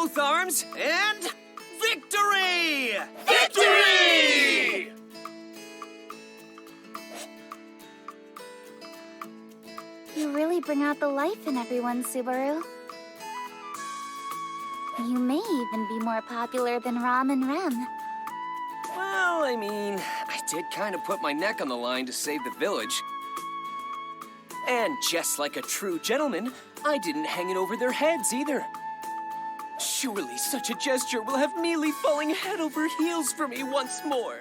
both arms, and victory! Victory! You really bring out the life in everyone, Subaru. You may even be more popular than Ram and Rem. Well, I mean, I did kind of put my neck on the line to save the village. And just like a true gentleman, I didn't hang it over their heads either. Surely such a gesture will have Mealy falling head over heels for me once more.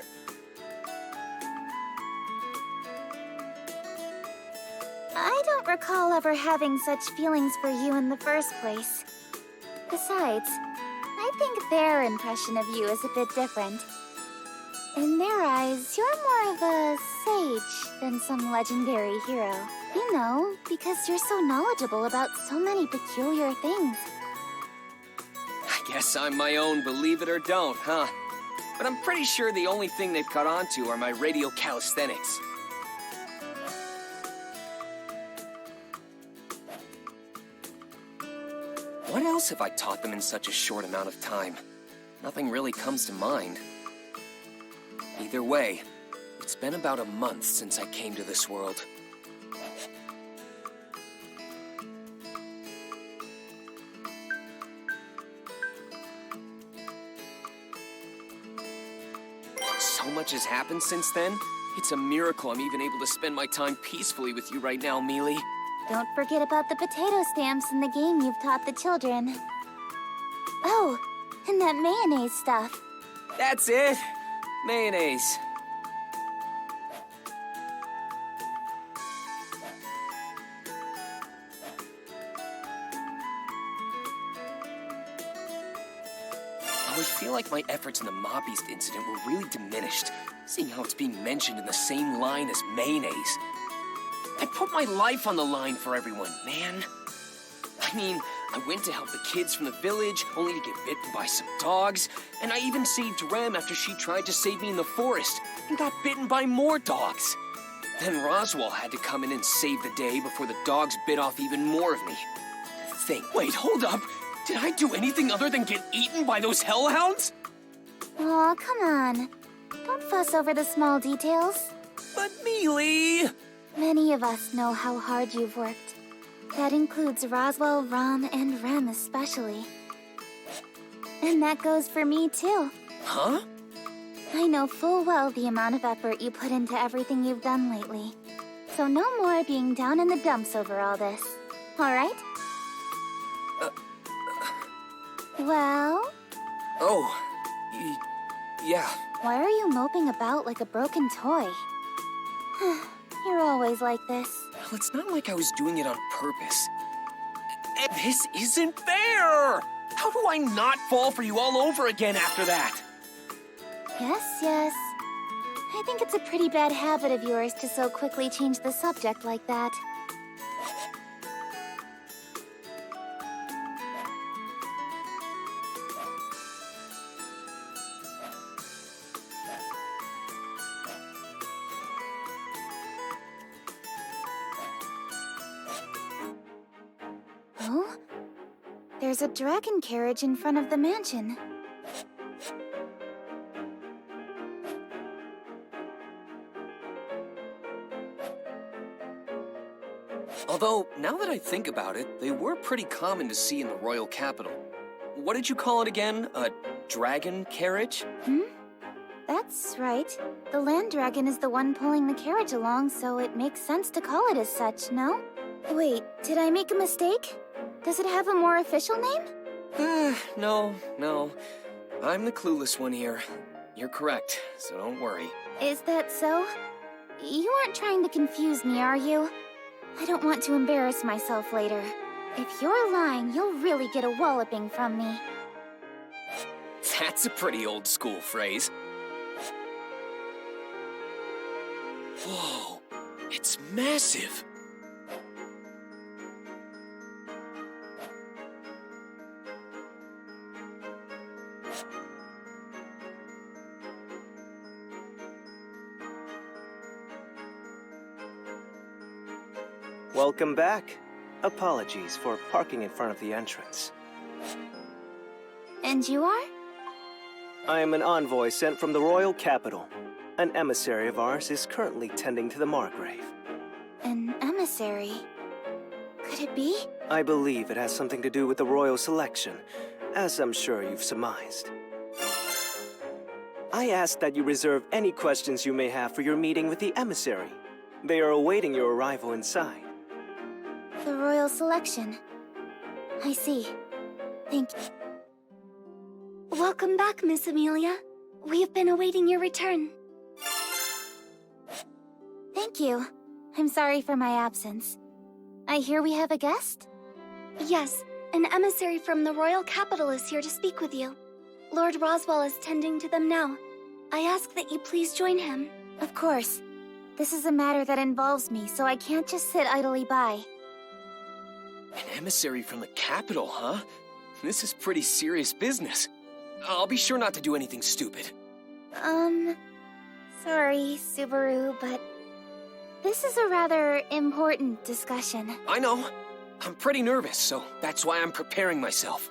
I don't recall ever having such feelings for you in the first place. Besides, I think their impression of you is a bit different. In their eyes, you're more of a sage than some legendary hero. You know, because you're so knowledgeable about so many peculiar things. I guess I'm my own believe it or don't, huh? But I'm pretty sure the only thing they've caught on to are my radio calisthenics. What else have I taught them in such a short amount of time? Nothing really comes to mind. Either way, it's been about a month since I came to this world. So much has happened since then. It's a miracle I'm even able to spend my time peacefully with you right now, Mealy. Don't forget about the potato stamps in the game you've taught the children. Oh, and that mayonnaise stuff. That's it. Mayonnaise. I feel like my efforts in the Mob Beast incident were really diminished, seeing how it's being mentioned in the same line as mayonnaise. I put my life on the line for everyone, man. I mean, I went to help the kids from the village, only to get bitten by some dogs, and I even saved Rem after she tried to save me in the forest, and got bitten by more dogs. Then Roswell had to come in and save the day before the dogs bit off even more of me. Wait, hold up! Did I do anything other than get eaten by those hellhounds? Aw, come on. Don't fuss over the small details. But Mealy! Many of us know how hard you've worked. That includes Roswell, Ram, and Rem especially. And that goes for me too. Huh? I know full well the amount of effort you put into everything you've done lately. So no more being down in the dumps over all this. Alright? Well? Oh, yeah. Why are you moping about like a broken toy? You're always like this. Well, it's not like I was doing it on purpose. This isn't fair! How do I not fall for you all over again after that? Yes. I think it's a pretty bad habit of yours to so quickly change the subject like that. Oh? There's a dragon carriage in front of the mansion. Although, now that I think about it, they were pretty common to see in the royal capital. What did you call it again? A dragon carriage? That's right. The land dragon is the one pulling the carriage along, so it makes sense to call it as such, no? Wait, did I make a mistake? Does it have a more official name? No. I'm the clueless one here. You're correct, so don't worry. Is that so? You aren't trying to confuse me, are you? I don't want to embarrass myself later. If you're lying, you'll really get a walloping from me. That's a pretty old school phrase. Whoa, it's massive. Welcome back. Apologies for parking in front of the entrance. And you are? I am an envoy sent from the royal capital. An emissary of ours is currently tending to the Margrave. An emissary? Could it be? I believe it has something to do with the royal selection, as I'm sure you've surmised. I ask that you reserve any questions you may have for your meeting with the emissary. They are awaiting your arrival inside. The royal selection. I see. Thank you. Welcome back, Miss Amelia. We've been awaiting your return. Thank you. I'm sorry for my absence. I hear we have a guest? Yes, an emissary from the royal capital is here to speak with you. Lord Roswell is tending to them now. I ask that you please join him. Of course. This is a matter that involves me, so I can't just sit idly by. An emissary from the capital, huh? This is pretty serious business. I'll be sure not to do anything stupid. Sorry, Subaru, but this is a rather important discussion. I know. I'm pretty nervous, so that's why I'm preparing myself.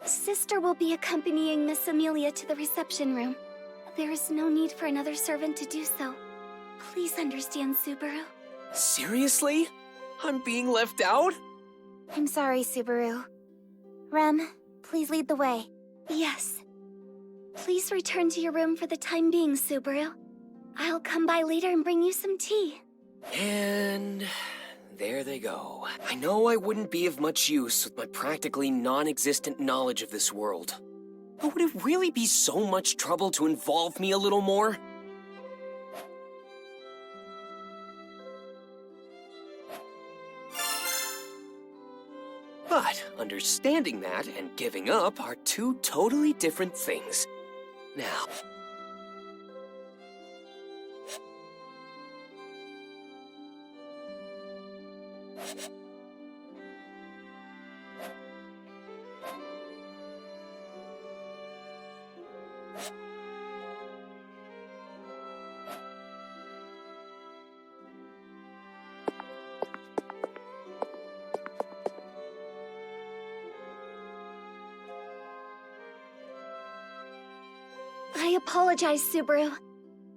Sister will be accompanying Miss Amelia to the reception room. There is no need for another servant to do so. Please understand, Subaru. Seriously? I'm being left out? I'm sorry, Subaru. Rem, please lead the way. Yes. Please return to your room for the time being, Subaru. I'll come by later and bring you some tea. And there they go. I know I wouldn't be of much use with my practically non-existent knowledge of this world. But would it really be so much trouble to involve me a little more? But understanding that and giving up are two totally different things. Now, I apologize, Subaru.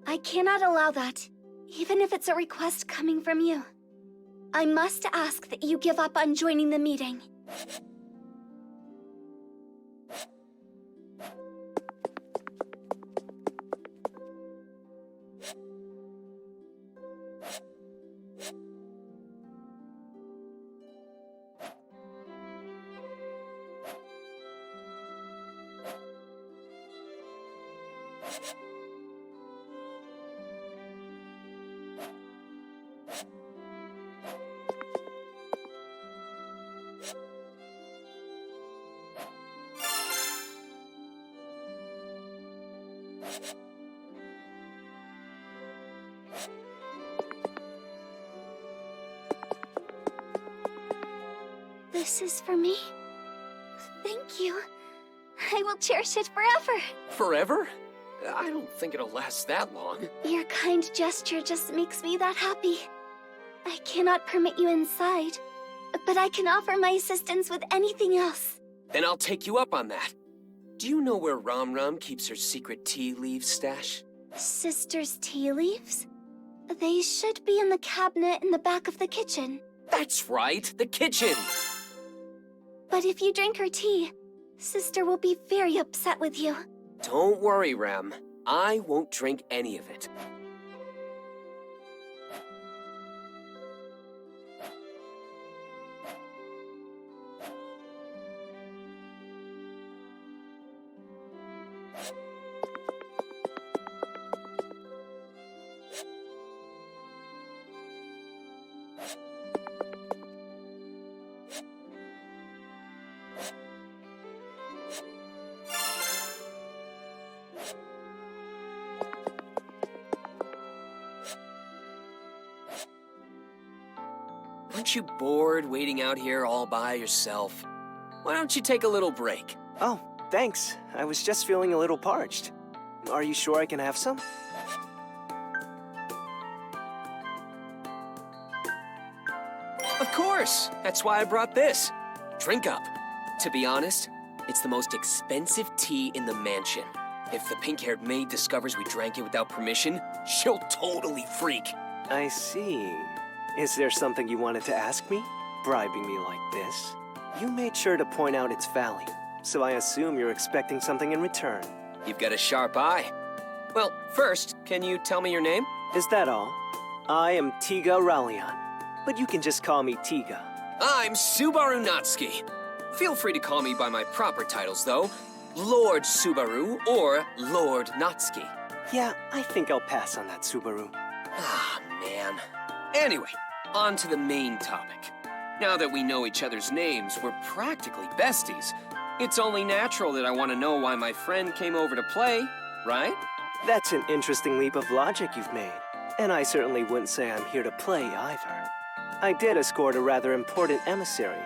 I cannot allow that, even if it's a request coming from you. I must ask that you give up on joining the meeting. This is for me? Thank you. I will cherish it forever. forever? I don't think it'll last that long. Your kind gesture just makes me that happy. I cannot permit you inside, but I can offer my assistance with anything else. Then I'll take you up on that. Do you know where Ram Ram keeps her secret tea leaves stash? Sister's tea leaves? They should be in the cabinet in the back of the kitchen. That's right, the kitchen! But if you drink her tea, Sister will be very upset with you. Don't worry, Ram. I won't drink any of it. Aren't you bored waiting out here all by yourself? Why don't you take a little break? Oh, thanks. I was just feeling a little parched. Are you sure I can have some? Of course! That's why I brought this. Drink up. To be honest, It's the most expensive tea in the mansion. If the pink-haired maid discovers we drank it without permission, she'll totally freak. I see. Is there something you wanted to ask me? Bribing me like this? You made sure to point out its value, so I assume you're expecting something in return. You've got a sharp eye. Well, first, can you tell me your name? Is that all? I am Tiga Rallion, but you can just call me Tiga. I'm Subaru Natsuki. Feel free to call me by my proper titles, though. Lord Subaru or Lord Natsuki. Yeah, I think I'll pass on that, Subaru. Ah, man. Anyway, on to the main topic. Now that we know each other's names, we're practically besties. It's only natural that I want to know why my friend came over to play, right? That's an interesting leap of logic you've made. And I certainly wouldn't say I'm here to play either. I did escort a rather important emissary.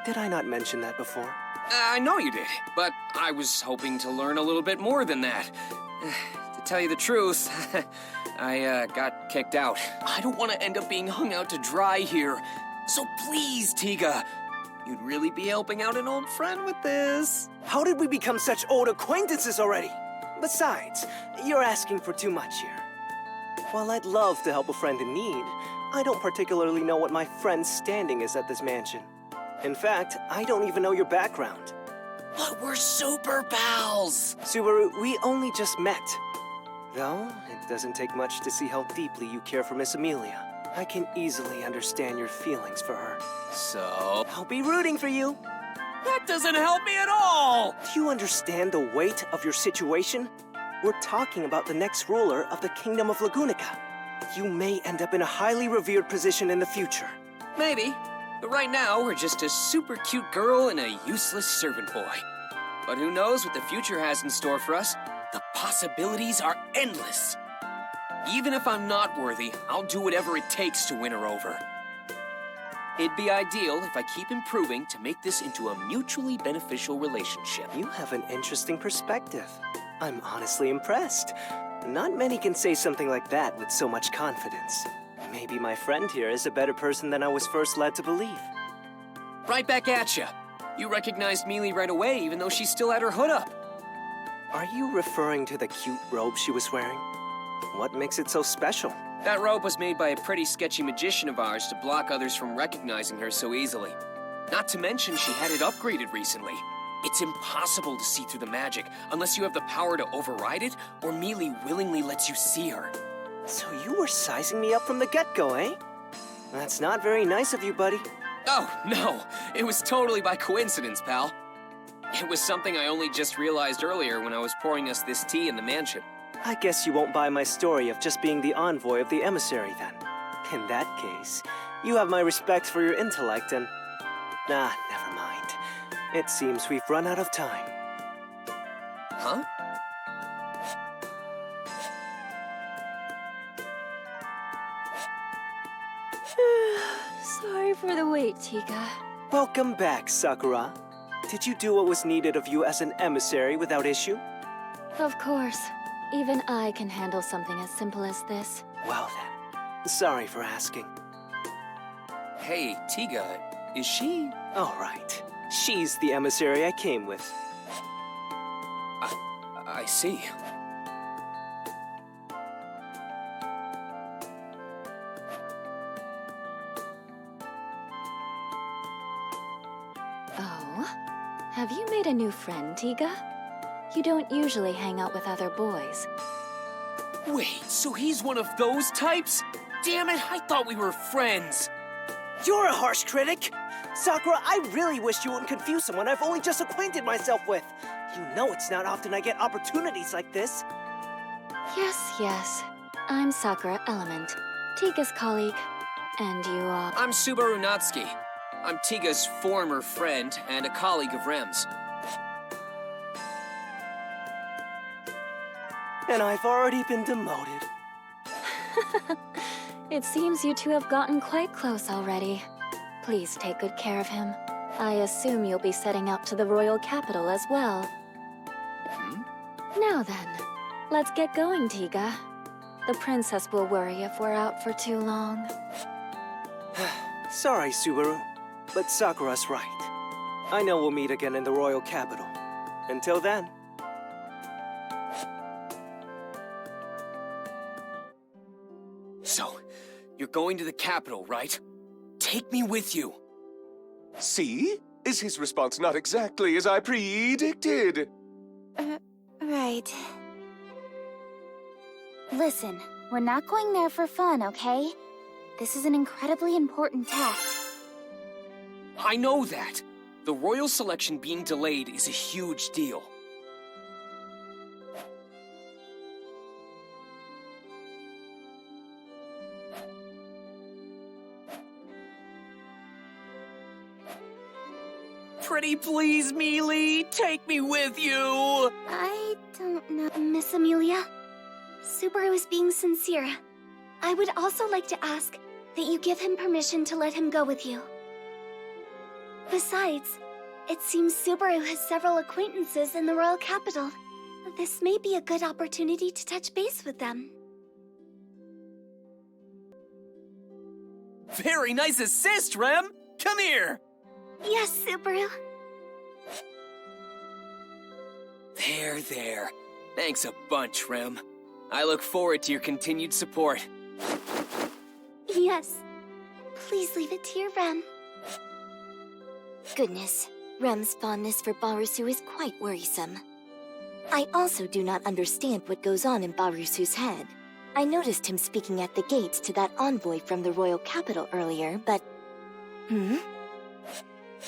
Did I not mention that before? I know you did, but I was hoping to learn a little bit more than that. To tell you the truth, I got kicked out. I don't want to end up being hung out to dry here. So please, Tiga, you'd really be helping out an old friend with this. How did we become such old acquaintances already? Besides, you're asking for too much here. While I'd love to help a friend in need, I don't particularly know what my friend's standing is at this mansion. In fact, I don't even know your background. But we're super pals! Subaru, we only just met. Though, it doesn't take much to see how deeply you care for Miss Amelia. I can easily understand your feelings for her. So? I'll be rooting for you. That doesn't help me at all! Do you understand the weight of your situation? We're talking about the next ruler of the Kingdom of Lagunica. You may end up in a highly revered position in the future. Maybe. But right now, we're just a super cute girl and a useless servant boy. But who knows what the future has in store for us? The possibilities are endless. Even if I'm not worthy, I'll do whatever it takes to win her over. It'd be ideal if I keep improving to make this into a mutually beneficial relationship. You have an interesting perspective. I'm honestly impressed. Not many can say something like that with so much confidence. Maybe my friend here is a better person than I was first led to believe. Right back at ya. You recognized Mealy right away, even though she still had her hood up. Are you referring to the cute robe she was wearing? What makes it so special? That robe was made by a pretty sketchy magician of ours to block others from recognizing her so easily. Not to mention she had it upgraded recently. It's impossible to see through the magic unless you have the power to override it or Mealy willingly lets you see her. So you were sizing me up from the get-go, eh? That's not very nice of you, buddy. Oh, no. It was totally by coincidence, pal. It was something I only just realized earlier when I was pouring us this tea in the mansion. I guess you won't buy my story of just being the envoy of the emissary, then. In that case, you have my respect for your intellect and... Ah, never mind. It seems we've run out of time. Huh? Sorry for the wait, Tiga. Welcome back, Sakura. Did you do what was needed of you as an emissary without issue? Of course. Even I can handle something as simple as this. Well then, sorry for asking. Hey, Tiga, is she... All right. She's the emissary I came with. I see. Oh? Have you made a new friend, Tiga? You don't usually hang out with other boys. Wait, so he's one of those types? Damn it, I thought we were friends. You're a harsh critic! Sakura, I really wish you wouldn't confuse someone I've only just acquainted myself with. You know it's not often I get opportunities like this. Yes. I'm Sakura Element, Tiga's colleague. And you are... I'm Subaru Natsuki. I'm Tiga's former friend and a colleague of Rem's. And I've already been demoted. It seems you two have gotten quite close already. Please take good care of him. I assume you'll be setting out to the royal capital as well. Now then, let's get going, Tiga. The princess will worry if we're out for too long. Sorry, Subaru, but Sakura's right. I know we'll meet again in the royal capital. Until then. So, you're going to the capital, right? Take me with you. See? Is his response not exactly as I predicted? Right. Listen, we're not going there for fun, okay? This is an incredibly important task. I know that. The royal selection being delayed is a huge deal. Pretty please, Mealy, take me with you! I don't know, Miss Amelia. Subaru is being sincere. I would also like to ask that you give him permission to let him go with you. Besides, it seems Subaru has several acquaintances in the royal capital. This may be a good opportunity to touch base with them. Very nice assist, Rem! Come here! Yes, Subaru. There. Thanks a bunch, Rem. I look forward to your continued support. Yes. Please leave it to your Rem. Goodness, Rem's fondness for Barusu is quite worrisome. I also do not understand what goes on in Barusu's head. I noticed him speaking at the gates to that envoy from the royal capital earlier, but...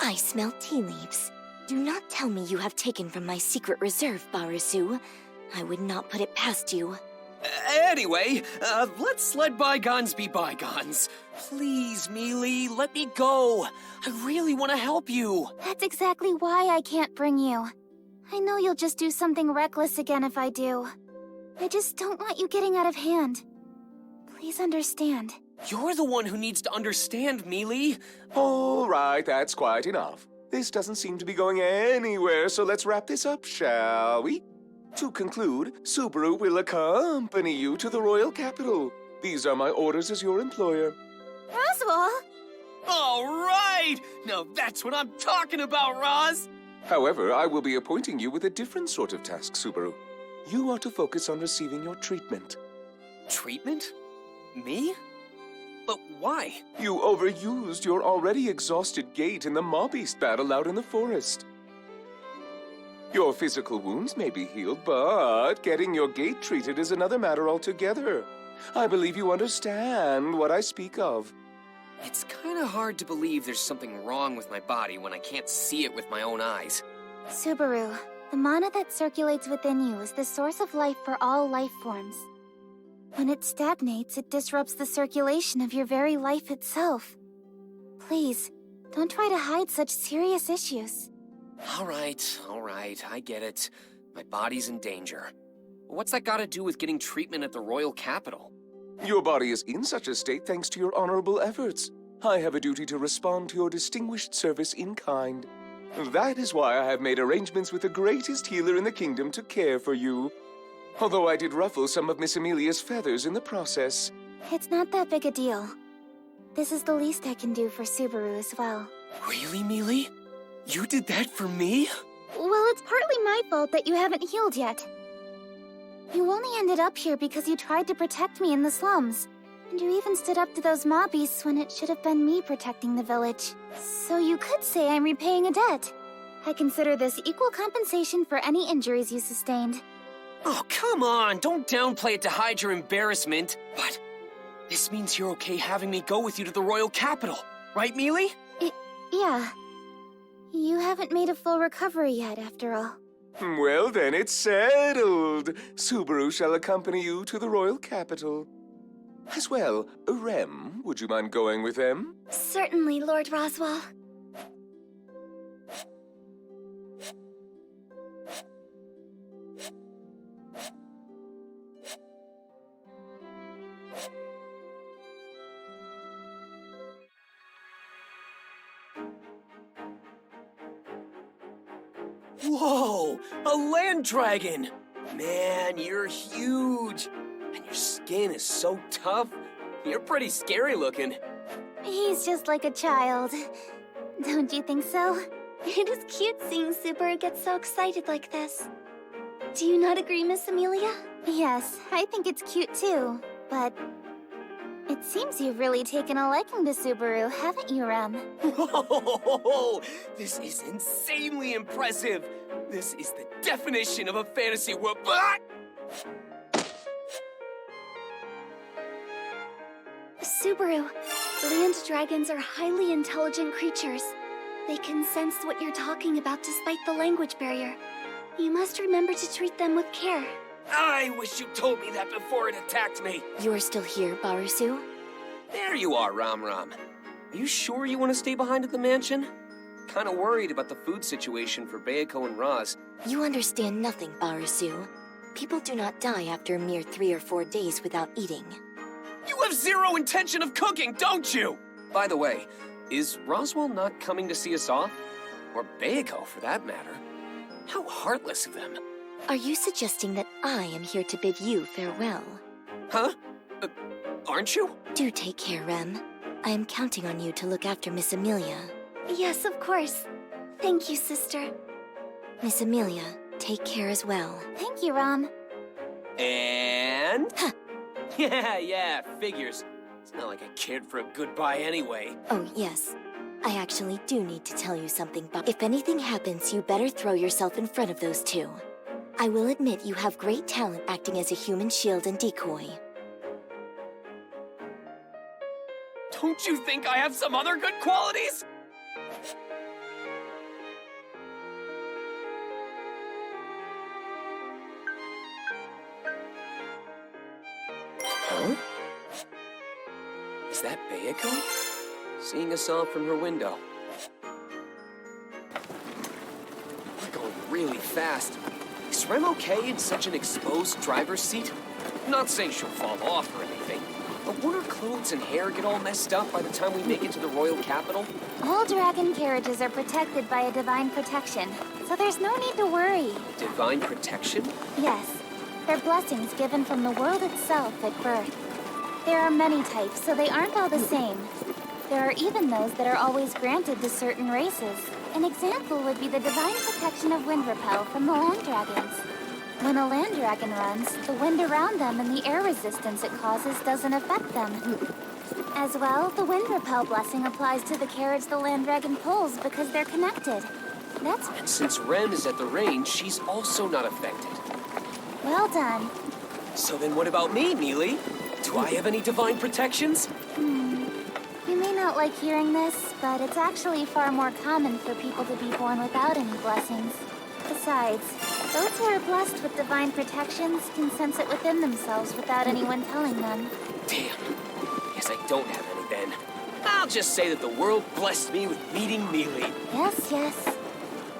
I smell tea leaves. Do not tell me you have taken from my secret reserve, Barusu. I would not put it past you. Anyway, let's let bygones be bygones. Please, Mealy, let me go. I really want to help you. That's exactly why I can't bring you. I know you'll just do something reckless again if I do. I just don't want you getting out of hand. Please understand. You're the one who needs to understand, Mealy. All right, that's quite enough. This doesn't seem to be going anywhere, so let's wrap this up, shall we? To conclude, Subaru will accompany you to the royal capital. These are my orders as your employer. Roswell! All right! Now that's what I'm talking about, Roz! However, I will be appointing you with a different sort of task, Subaru. You are to focus on receiving your treatment. Treatment? Me? But why? You overused your already exhausted gait in the Maw-Beast battle out in the forest. Your physical wounds may be healed, but getting your gait treated is another matter altogether. I believe you understand what I speak of. It's kind of hard to believe there's something wrong with my body when I can't see it with my own eyes. Subaru, the mana that circulates within you is the source of life for all life forms. When it stagnates, it disrupts the circulation of your very life itself. Please, don't try to hide such serious issues. All right, I get it. My body's in danger. What's that got to do with getting treatment at the royal capital? Your body is in such a state thanks to your honorable efforts. I have a duty to respond to your distinguished service in kind. That is why I have made arrangements with the greatest healer in the kingdom to care for you. Although I did ruffle some of Miss Amelia's feathers in the process. It's not that big a deal. This is the least I can do for Subaru as well. Really, Mealy? You did that for me? Well, it's partly my fault that you haven't healed yet. You only ended up here because you tried to protect me in the slums. And you even stood up to those Maw-Beasts when it should have been me protecting the village. So you could say I'm repaying a debt. I consider this equal compensation for any injuries you sustained. Oh, come on! Don't downplay it to hide your embarrassment. But this means you're okay having me go with you to the royal capital, right, Mealy? Yeah. You haven't made a full recovery yet, after all. Well then, it's settled. Subaru shall accompany you to the royal capital. As well, Rem, would you mind going with them? Certainly, Lord Roswell. Whoa! A land dragon! Man, you're huge! And your skin is so tough. You're pretty scary looking. He's just like a child. Don't you think so? It is cute seeing Subaru get so excited like this. Do you not agree, Miss Amelia? Yes, I think it's cute too, but it seems you've really taken a liking to Subaru, haven't you, Rem? Whoa! This is insanely impressive! This is the definition of a fantasy world. Subaru, land dragons are highly intelligent creatures. They can sense what you're talking about despite the language barrier. You must remember to treat them with care. I wish you told me that before it attacked me. You're still here, Barusu? There you are, Ram Ram. Are you sure you want to stay behind at the mansion? Kinda worried about the food situation for Bayako and Raz. You understand nothing, Barusu. People do not die after a mere 3 or 4 days without eating. You have zero intention of cooking, don't you? By the way, is Roswell not coming to see us off? Or Bayako, for that matter? How heartless of them. Are you suggesting that I am here to bid you farewell? Huh? Aren't you? Do take care, Rem. I am counting on you to look after Miss Amelia. Yes, of course. Thank you, sister. Miss Amelia, take care as well. Thank you, Ram. And... Yeah, figures. It's not like a kid for a goodbye anyway. Oh, yes. I actually do need to tell you something, but if anything happens, you better throw yourself in front of those two. I will admit you have great talent acting as a human shield and decoy. Don't you think I have some other good qualities? Huh? Is that Bayako? Seeing us off from her window. We're going really fast. Is Rem okay in such an exposed driver's seat? Not saying she'll fall off or anything, but won't her clothes and hair get all messed up by the time we make it to the royal capital? All dragon carriages are protected by a divine protection, so there's no need to worry. Divine protection? Yes, they're blessings given from the world itself at birth. There are many types, so they aren't all the same. There are even those that are always granted to certain races. An example would be the divine protection of wind repel from the land dragons. When a land dragon runs, the wind around them and the air resistance it causes doesn't affect them. As well, the wind repel blessing applies to the carriage the land dragon pulls because they're connected. That's And since Rem is at the range, she's also not affected. well done. So then what about me, Mealy? Do I have any divine protections? You may not like hearing this, but it's actually far more common for people to be born without any blessings. Besides, those who are blessed with divine protections can sense it within themselves without anyone telling them. Damn. Guess I don't have any then. I'll just say that the world blessed me with meeting Mealy. Yes, yes.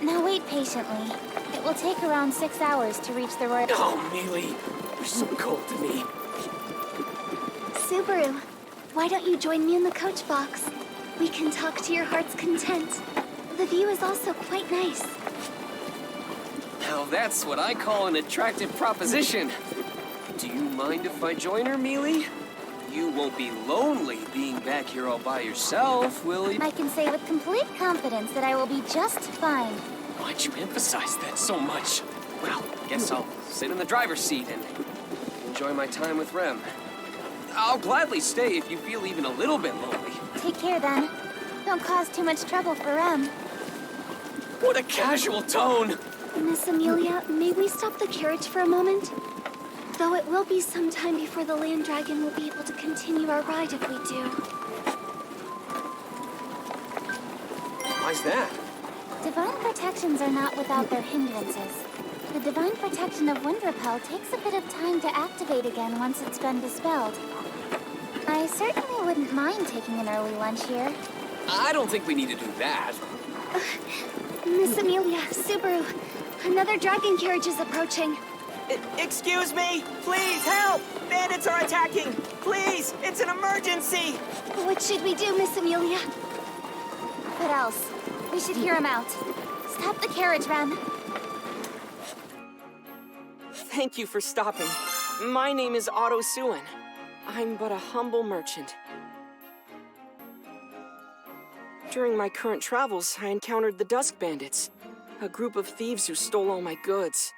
Now wait patiently. It will take around 6 hours to reach the royal... Oh, Mealy, you're so cold to me. Subaru, why don't you join me in the coach box? We can talk to your heart's content. The view is also quite nice. Now that's what I call an attractive proposition. Do you mind if I join her, Mealy? You won't be lonely being back here all by yourself, will you? I can say with complete confidence that I will be just fine. Why'd you emphasize that so much? Well, guess I'll sit in the driver's seat and enjoy my time with Rem. I'll gladly stay if you feel even a little bit lonely. Take care then. Don't cause too much trouble for Rem. What a casual tone! Miss Amelia, may we stop the carriage for a moment? Though it will be some time before the land dragon will be able to continue our ride if we do. Why's that? Divine protections are not without their hindrances. The divine protection of wind repel takes a bit of time to activate again once it's been dispelled. I certainly wouldn't mind taking an early lunch here. I don't think we need to do that. Miss Amelia, Subaru, another dragon carriage is approaching. Excuse me! Please, help! Bandits are attacking! Please, it's an emergency! What should we do, Miss Amelia? What else? We should hear him out. Stop the carriage, Rem. Thank you for stopping. My name is Otto Suin. I'm but a humble merchant. During my current travels, I encountered the Dusk Bandits, a group of thieves who stole all my goods.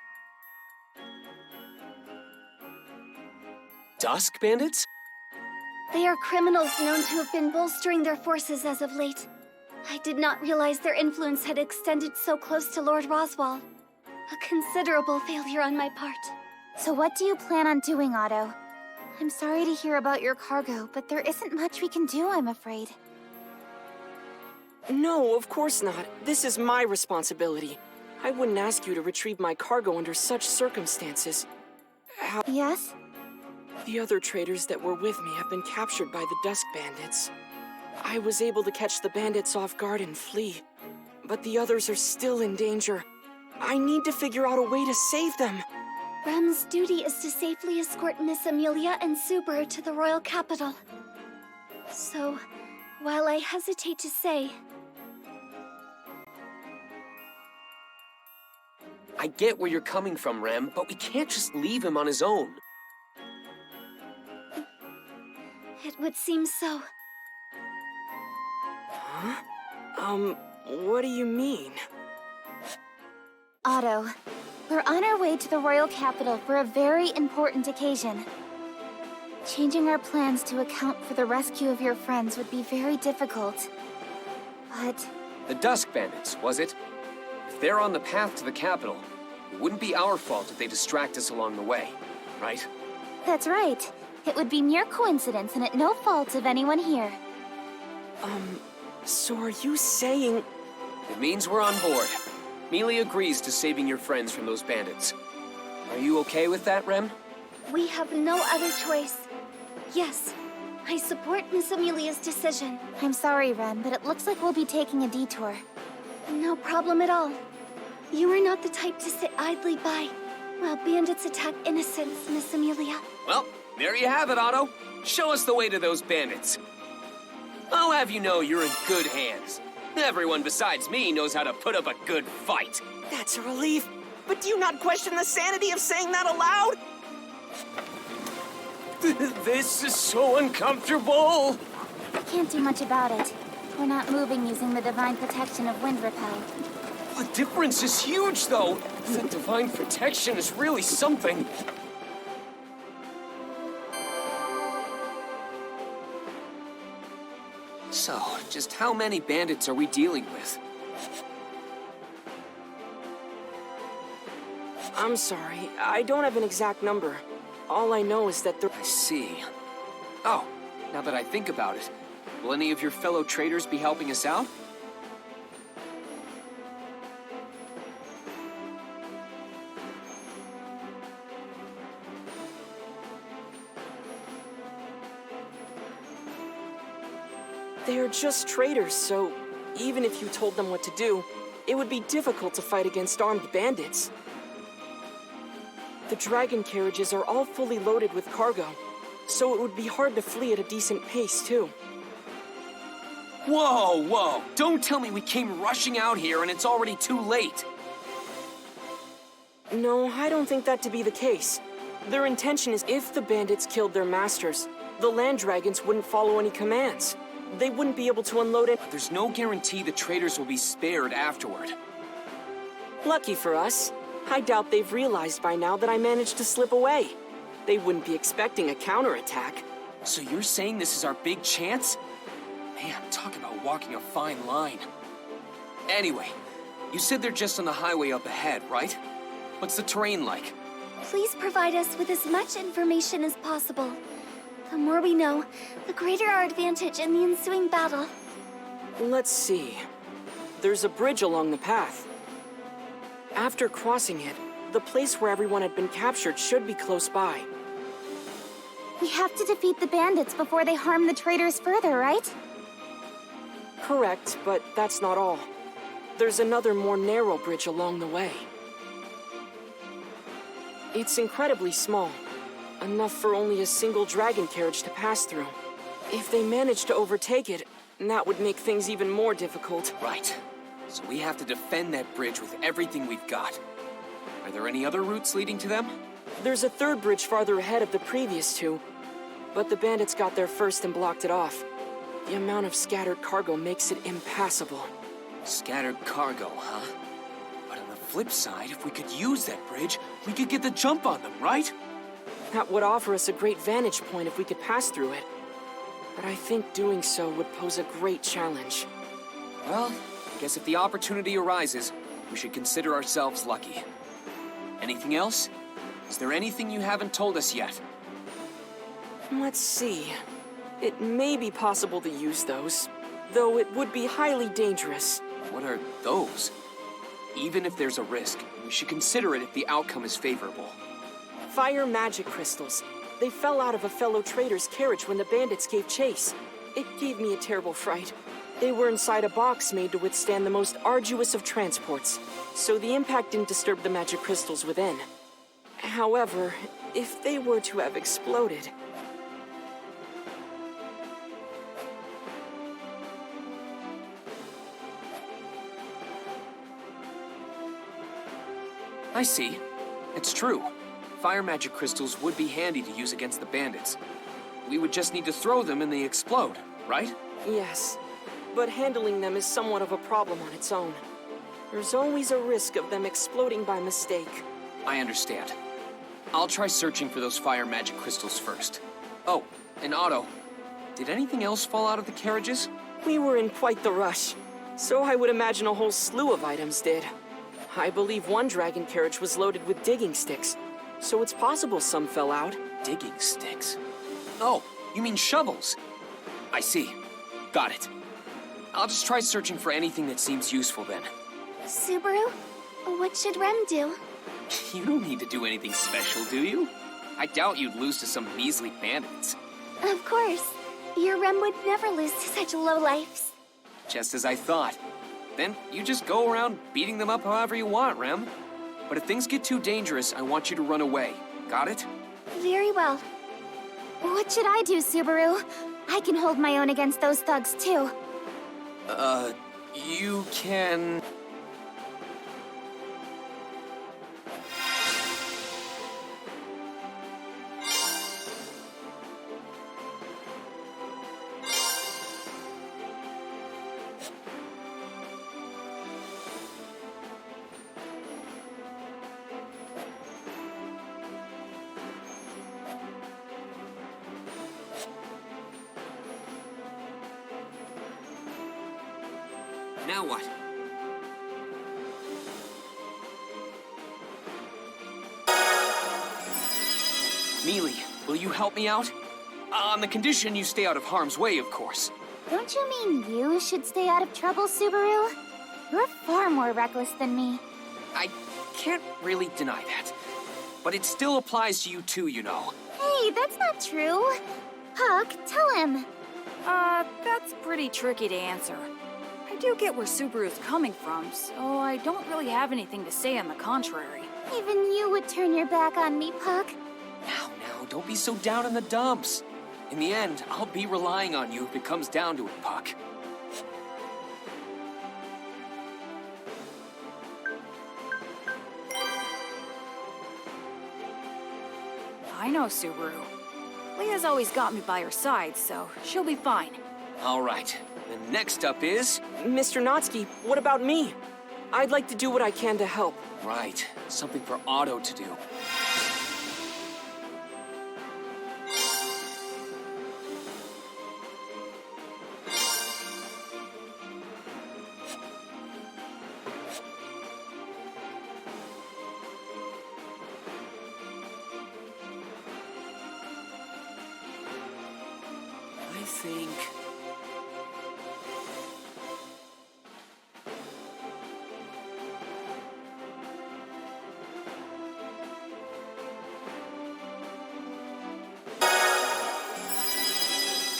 Dusk Bandits? They are criminals known to have been bolstering their forces as of late. I did not realize their influence had extended so close to Lord Roswaal. A considerable failure on my part. So what do you plan on doing, Otto? I'm sorry to hear about your cargo, but there isn't much we can do, I'm afraid. No, of course not. This is my responsibility. I wouldn't ask you to retrieve my cargo under such circumstances. Yes? The other traders that were with me have been captured by the Dusk Bandits. I was able to catch the bandits off guard and flee, but the others are still in danger. I need to figure out a way to save them. Rem's duty is to safely escort Miss Amelia and Super to the royal capital. So, while I hesitate to say... I get where you're coming from, Rem, but we can't just leave him on his own. It would seem so. Huh? What do you mean? Otto, we're on our way to the royal capital for a very important occasion. Changing our plans to account for the rescue of your friends would be very difficult. But... The Dusk Bandits, was it? If they're on the path to the capital, it wouldn't be our fault if they distract us along the way, right? That's right. It would be mere coincidence and at no fault of anyone here. So are you saying... It means we're on board. Mealy agrees to saving your friends from those bandits. Are you okay with that, Rem? We have no other choice. Yes, I support Miss Amelia's decision. I'm sorry, Rem, but it looks like we'll be taking a detour. No problem at all. You are not the type to sit idly by while bandits attack innocents, Miss Amelia. Well, there you have it, Otto. Show us the way to those bandits. I'll have you know you're in good hands. Everyone besides me knows how to put up a good fight. That's a relief. But do you not question the sanity of saying that aloud? This is so uncomfortable. Can't do much about it. We're not moving using the divine protection of wind repel. The difference is huge, though. The divine protection is really something. So, just how many bandits are we dealing with? I'm sorry, I don't have an exact number. All I know is that I see. Oh, now that I think about it, will any of your fellow traders be helping us out? They're just traders, so even if you told them what to do, it would be difficult to fight against armed bandits. The dragon carriages are all fully loaded with cargo, so it would be hard to flee at a decent pace, too. Whoa, whoa! Don't tell me we came rushing out here and it's already too late! No, I don't think that to be the case. Their intention is if the bandits killed their masters, the land dragons wouldn't follow any commands. They wouldn't be able to unload it. There's no guarantee the traders will be spared afterward. Lucky for us. I doubt they've realized by now that I managed to slip away. They wouldn't be expecting a counterattack. So you're saying this is our big chance? Man, talk about walking a fine line. Anyway, you said they're just on the highway up ahead, right? What's the terrain like? Please provide us with as much information as possible. The more we know, the greater our advantage in the ensuing battle. Let's see. There's a bridge along the path. After crossing it, the place where everyone had been captured should be close by. We have to defeat the bandits before they harm the traders further, right? Correct, but that's not all. There's another more narrow bridge along the way. It's incredibly small. Enough for only a single dragon carriage to pass through. If they manage to overtake it, that would make things even more difficult. Right. So we have to defend that bridge with everything we've got. Are there any other routes leading to them? There's a third bridge farther ahead of the previous two, but the bandits got there first and blocked it off. the amount of scattered cargo makes it impassable. Scattered cargo, huh? But on the flip side, if we could use that bridge, we could get the jump on them, right? That would offer us a great vantage point if we could pass through it. But I think doing so would pose a great challenge. Well, I guess if the opportunity arises, we should consider ourselves lucky. Anything else? Is there anything you haven't told us yet? Let's see. It may be possible to use those, though it would be highly dangerous. What are those? Even if there's a risk, we should consider it if the outcome is favorable. Fire magic crystals. They fell out of a fellow trader's carriage when the bandits gave chase. It gave me a terrible fright. They were inside a box made to withstand the most arduous of transports, so the impact didn't disturb the magic crystals within. However, if they were to have exploded... I see. It's true. Fire magic crystals would be handy to use against the bandits. We would just need to throw them and they explode, right? Yes, but handling them is somewhat of a problem on its own. There's always a risk of them exploding by mistake. I understand. I'll try searching for those fire magic crystals first. Oh, and Otto, did anything else fall out of the carriages? We were in quite the rush, so I would imagine a whole slew of items did. I believe one dragon carriage was loaded with digging sticks, so it's possible some fell out. Digging sticks? Oh, you mean shovels? I see. Got it. I'll just try searching for anything that seems useful then. Subaru, what should Rem do? You don't need to do anything special, do you? I doubt you'd lose to some measly bandits. Of course. Your Rem would never lose to such lowlifes. Just as I thought. Then you just go around beating them up however you want, Rem. But if things get too dangerous, I want you to run away. Got it? Very well. What should I do, Subaru? I can hold my own against those thugs, too. You can... Now what? Mealy, will you help me out? On the condition you stay out of harm's way, of course. Don't you mean you should stay out of trouble, Subaru? You're far more reckless than me. I can't really deny that. But it still applies to you too, you know. Hey, that's not true. Puck, tell him. That's pretty tricky to answer. I do get where Subaru's coming from, so I don't really have anything to say on the contrary. Even you would turn your back on me, Puck. Now, don't be so down in the dumps. In the end, I'll be relying on you if it comes down to it, Puck. I know Subaru. Leah's always got me by her side, so she'll be fine. All right, then next up is... Mr. Natsuki, what about me? I'd like to do what I can to help. Right, something for Otto to do. I think...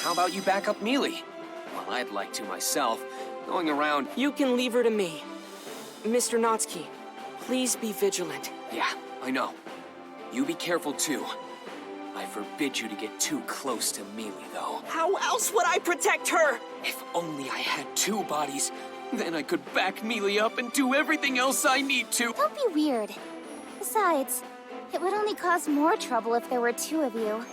How about you back up Mealy? Well, I'd like to myself. Going around... You can leave her to me. Mr. Natsuki, please be vigilant. Yeah, I know. You be careful too. I forbid you to get too close to Mealy, though. How else would I protect her? If only I had two bodies, then I could back Mealy up and do everything else I need to. Don't be weird. Besides, it would only cause more trouble if there were two of you.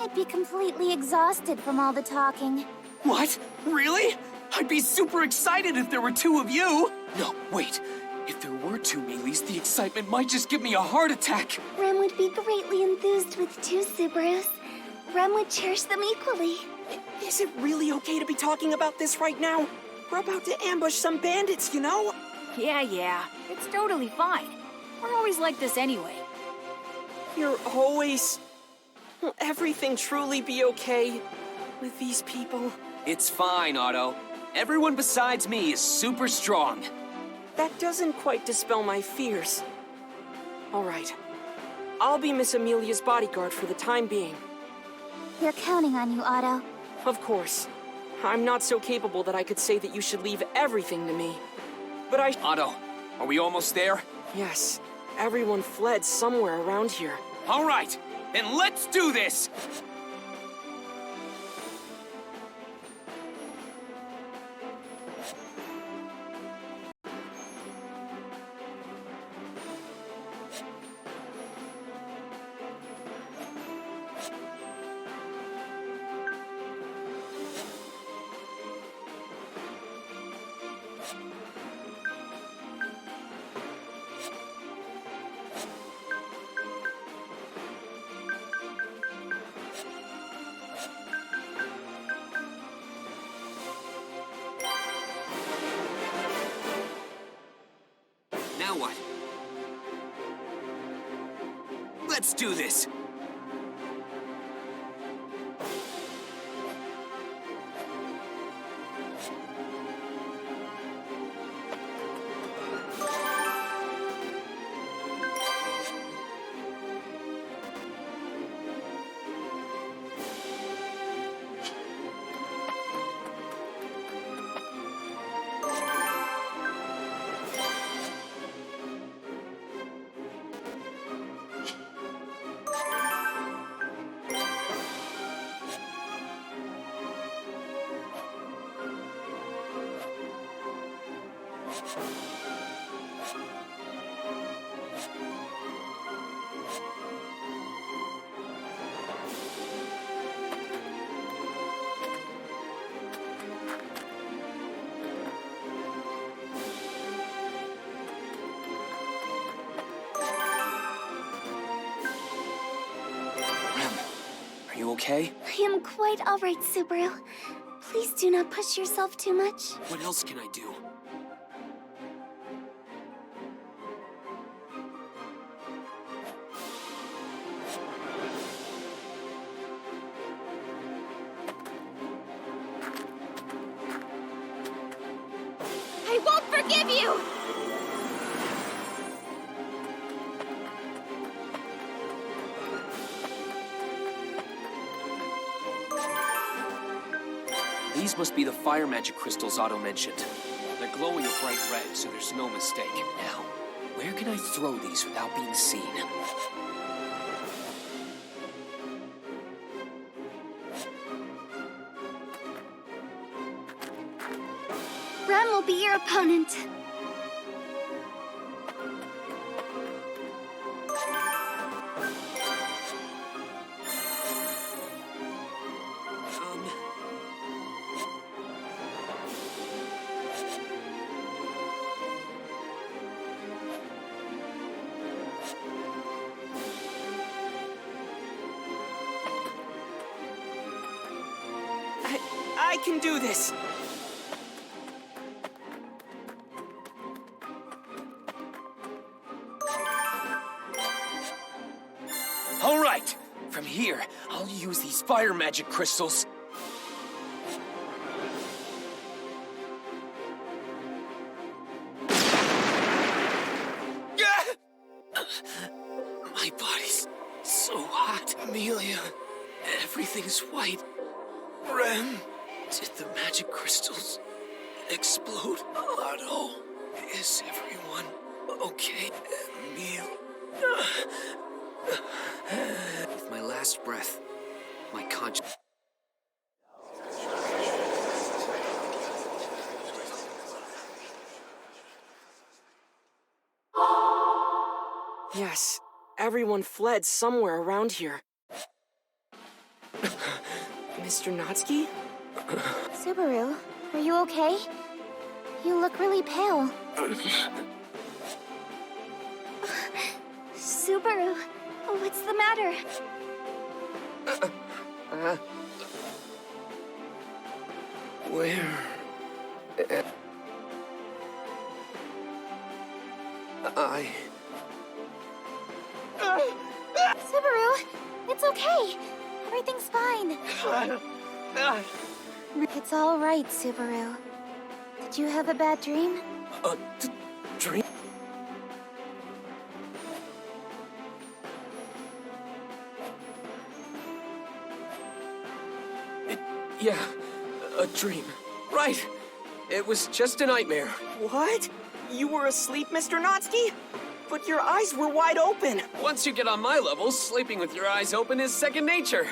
I'd be completely exhausted from all the talking. What? Really? I'd be super excited if there were two of you! No, wait. If there were two Melees, the excitement might just give me a heart attack! Rem would be greatly enthused with two Subarus. Rem would cherish them equally. Is it really okay to be talking about this right now? We're about to ambush some bandits, you know? Yeah. It's totally fine. We're always like this anyway. You're always... Will everything truly be okay with these people? It's fine, Otto. Everyone besides me is super strong. That doesn't quite dispel my fears. All right. I'll be Miss Amelia's bodyguard for the time being. We're counting on you, Otto. Of course. I'm not so capable that I could say that you should leave everything to me. But I... Otto, are we almost there? Yes. Everyone fled somewhere around here. All right, then let's do this! Now what? Let's do this! Are you okay? I am quite all right, Subaru. Please do not push yourself too much. What else can I do? I won't forgive you! These must be the fire magic crystals Otto mentioned. They're glowing a bright red, so there's no mistake. Now, where can I throw these without being seen? Rem will be your opponent. I can do this! All right! From here, I'll use these fire magic crystals. My body's so hot. Amelia, everything's white. Rem, did the magic crystals explode? Otto, is everyone okay? Emil. With my last breath, my conscience. Yes, everyone fled somewhere around here. Mr. Natsuki? Subaru, are you okay? You look really pale. Subaru, what's the matter? Where? Subaru, it's okay. Everything's fine. It's all right, Subaru. Did you have a bad dream? Dream? Yeah, a dream. Right. It was just a nightmare. What? You were asleep, Mr. Natsuki? But your eyes were wide open. Once you get on my level, sleeping with your eyes open is second nature.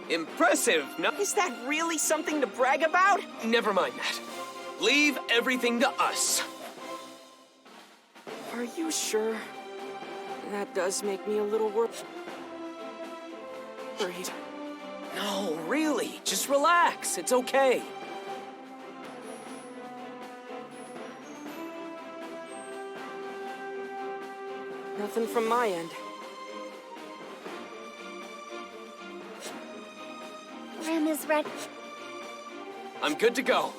Impressive, no? Is that really something to brag about? Never mind that. Leave everything to us. Are you sure? That does make me a little worried. No, really. Just relax. It's okay. Nothing from my end. Rem is ready. I'm good to go.